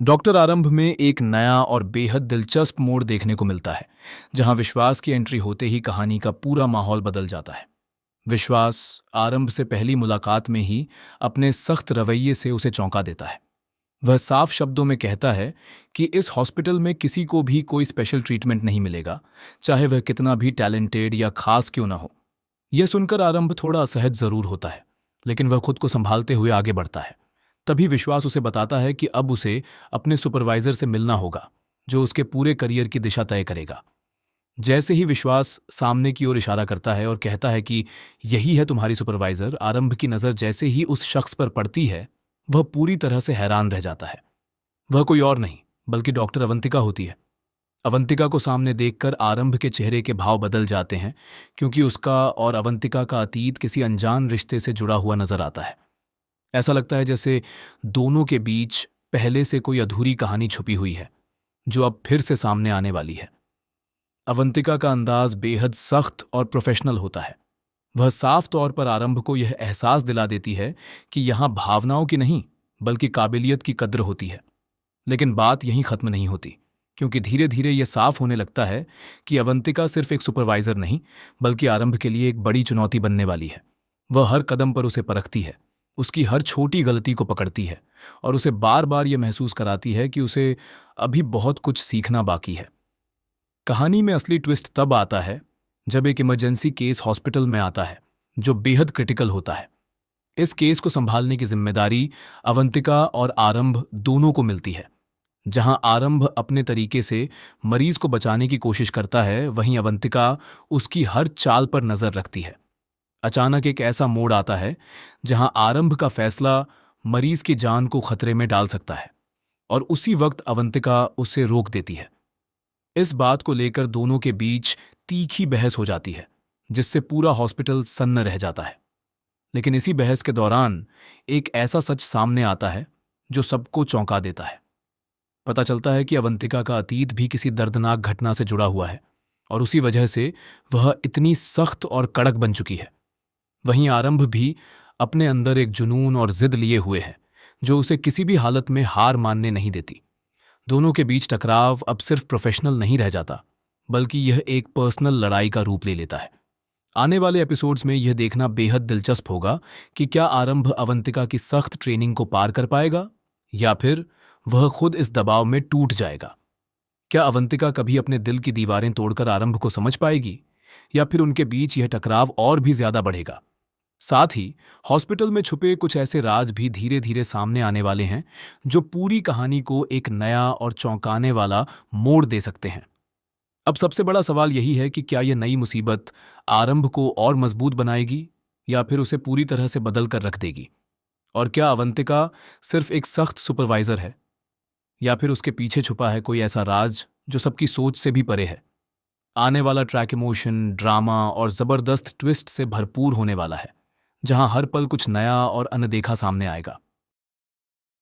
Doctor आरंभ में एक नया और बेहद दिलचस्प मोड़ देखने को मिलता है, जहां विश्वास की एंट्री होते ही कहानी का पूरा माहौल बदल जाता है। विश्वास आरंभ से पहली मुलाकात में ही अपने सख्त रवैये से उसे चौंका देता है। वह साफ शब्दों में कहता है कि इस हॉस्पिटल में किसी को भी कोई स्पेशल ट्रीटमेंट नहीं मिलेगा, चाहे वह कितना भी टैलेंटेड या खास क्यों ना हो। यह सुनकर आरंभ थोड़ा असहज जरूर होता है, लेकिन वह खुद को संभालते हुए आगे बढ़ता है। तभी विश्वास उसे बताता है कि अब उसे अपने सुपरवाइजर से मिलना होगा, जो उसके पूरे करियर की दिशा तय करेगा। जैसे ही विश्वास सामने की ओर इशारा करता है और कहता है कि यही है तुम्हारी सुपरवाइजर, आरंभ की नज़र जैसे ही उस शख्स पर पड़ती है, वह पूरी तरह से हैरान रह जाता है। वह कोई और नहीं बल्कि डॉक्टर अवंतिका होती है। अवंतिका को सामने देखकर आरंभ के चेहरे के भाव बदल जाते हैं, क्योंकि उसका और अवंतिका का अतीत किसी अनजान रिश्ते से जुड़ा हुआ नजर आता है। ऐसा लगता है जैसे दोनों के बीच पहले से कोई अधूरी कहानी छुपी हुई है, जो अब फिर से सामने आने वाली है। अवंतिका का अंदाज बेहद सख्त और प्रोफेशनल होता है। वह साफ तौर पर आरंभ को यह एहसास दिला देती है कि यहां भावनाओं की नहीं, बल्कि काबिलियत की कद्र होती है। लेकिन बात यहीं खत्म नहीं होती, क्योंकि धीरे धीरे यह साफ होने लगता है कि अवंतिका सिर्फ एक सुपरवाइजर नहीं, बल्कि आरंभ के लिए एक बड़ी चुनौती बनने वाली है। वह हर कदम पर उसे परखती है, उसकी हर छोटी गलती को पकड़ती है और उसे बार बार यह महसूस कराती है कि उसे अभी बहुत कुछ सीखना बाकी है। कहानी में असली ट्विस्ट तब आता है जब एक इमरजेंसी केस हॉस्पिटल में आता है, जो बेहद क्रिटिकल होता है। इस केस को संभालने की जिम्मेदारी अवंतिका और आरंभ दोनों को मिलती है। जहां आरंभ अपने तरीके से मरीज को बचाने की कोशिश करता है, वहीं अवंतिका उसकी हर चाल पर नजर रखती है। अचानक एक ऐसा मोड़ आता है जहां आरंभ का फैसला मरीज की जान को खतरे में डाल सकता है, और उसी वक्त अवंतिका उसे रोक देती है। इस बात को लेकर दोनों के बीच तीखी बहस हो जाती है, जिससे पूरा हॉस्पिटल सन्न रह जाता है। लेकिन इसी बहस के दौरान एक ऐसा सच सामने आता है जो सबको चौंका देता है। पता चलता है कि अवंतिका का अतीत भी किसी दर्दनाक घटना से जुड़ा हुआ है, और उसी वजह से वह इतनी सख्त और कड़क बन चुकी है। वहीं आरंभ भी अपने अंदर एक जुनून और जिद लिए हुए है, जो उसे किसी भी हालत में हार मानने नहीं देती। दोनों के बीच टकराव अब सिर्फ प्रोफेशनल नहीं रह जाता, बल्कि यह एक पर्सनल लड़ाई का रूप ले लेता है। आने वाले एपिसोड्स में यह देखना बेहद दिलचस्प होगा कि क्या आरंभ अवंतिका की सख्त ट्रेनिंग को पार कर पाएगा, या फिर वह खुद इस दबाव में टूट जाएगा। क्या अवंतिका कभी अपने दिल की दीवारें तोड़कर आरंभ को समझ पाएगी, या फिर उनके बीच यह टकराव और भी ज्यादा बढ़ेगा। साथ ही हॉस्पिटल में छुपे कुछ ऐसे राज भी धीरे धीरे सामने आने वाले हैं, जो पूरी कहानी को एक नया और चौंकाने वाला मोड़ दे सकते हैं। अब सबसे बड़ा सवाल यही है कि क्या यह नई मुसीबत आरंभ को और मजबूत बनाएगी, या फिर उसे पूरी तरह से बदल कर रख देगी। और क्या अवंतिका सिर्फ एक सख्त सुपरवाइजर है, या फिर उसके पीछे छुपा है कोई ऐसा राज जो सबकी सोच से भी परे है। आने वाला ट्रैक इमोशन, ड्रामा और जबरदस्त ट्विस्ट से भरपूर होने वाला है, जहां हर पल कुछ नया और अनदेखा सामने आएगा।